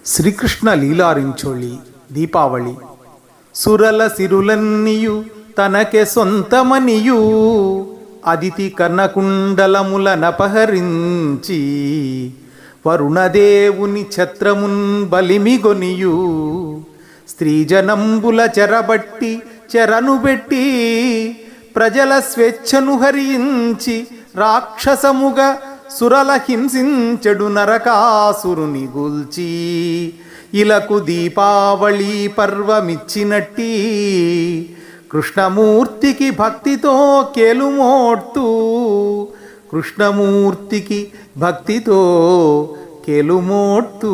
శ్రీకృష్ణ లీలారించోళి దీపావళి. సురల సిరులన్నీయు తనకే సొంతమనియు అదితి కర్ణకుండలములనపహరించి వరుణదేవుని ఛత్రమున్ బలిమిగొనియు స్త్రీజనంబుల చెరబట్టి చెరనుబెట్టి ప్రజల స్వేచ్ఛను హరించి రాక్షసముగా సురల హింసించెడు నరకాసురుని గూల్చి ఇలకు దీపావళి పర్వమిచ్చినట్టి కృష్ణమూర్తికి భక్తితో కేలుమోడ్తూ కృష్ణమూర్తికి భక్తితో కేలుమోడ్తూ.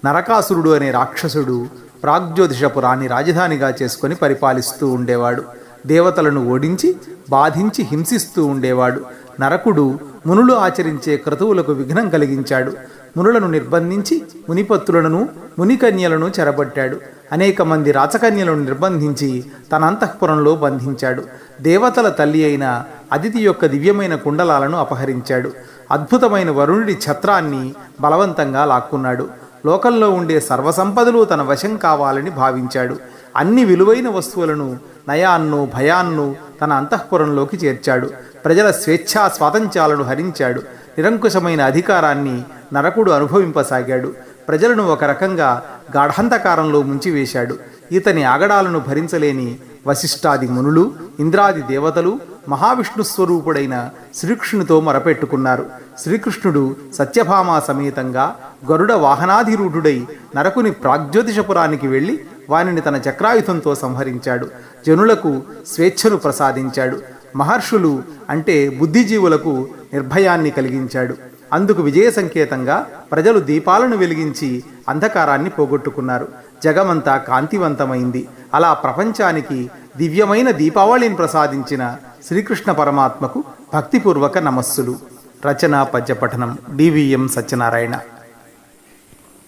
నరకాసురుడు అనే రాక్షసుడు ప్రాగ్జ్యోతిషపురాన్ని రాజధానిగా చేసుకొని పరిపాలిస్తూ ఉండేవాడు. దేవతలను ఓడించి బాధించి హింసిస్తూ ఉండేవాడు. నరకుడు మునులు ఆచరించే క్రతువులకు విఘ్నం కలిగించాడు. మునులను నిర్బంధించి మునిపత్తులను మునికన్యలను చెరబట్టాడు. అనేక మంది రాచకన్యలను నిర్బంధించి తన అంతఃపురంలో బంధించాడు. దేవతల తల్లి అయిన అదితి యొక్క దివ్యమైన కుండలాలను అపహరించాడు. అద్భుతమైన వరుణుడి ఛత్రాన్ని బలవంతంగా లాక్కున్నాడు. లోకంలో ఉండే సర్వసంపదలు తన వశం కావాలని భావించాడు. అన్ని విలువైన వస్తువులను నయాన్ను భయాన్ను తన అంతఃపురంలోకి చేర్చాడు. ప్రజల స్వేచ్ఛా స్వాతంత్ర్యాలను హరించాడు. నిరంకుశమైన అధికారాన్ని నరకుడు అనుభవింపసాగాడు. ప్రజలను ఒక రకంగా గాఢాంధకారంలో ముంచివేశాడు. ఇతని ఆగడాలను భరించలేని వశిష్ఠాది మునులు, ఇంద్రాది దేవతలు మహావిష్ణు స్వరూపుడైన శ్రీకృష్ణునితో మొరపెట్టుకున్నారు. శ్రీకృష్ణుడు సత్యభామా సమేతంగా గరుడ వాహనాధిరూఢుడై నరకుని ప్రాగ్జ్యోతిషపురానికి వెళ్ళి వానిని తన చక్రాయుధంతో సంహరించాడు. జనులకు స్వేచ్ఛను ప్రసాదించాడు. మహర్షులు అంటే బుద్ధిజీవులకు నిర్భయాన్ని కలిగించాడు. అందుకు విజయ సంకేతంగా ప్రజలు దీపాలను వెలిగించి అంధకారాన్ని పోగొట్టుకున్నారు. జగమంతా కాంతివంతమైంది. అలా ప్రపంచానికి దివ్యమైన దీపావళిని ప్రసాదించిన శ్రీకృష్ణ పరమాత్మకు భక్తిపూర్వక నమస్సులు. రచన పద్యపఠనం డివిఎం సత్యనారాయణ.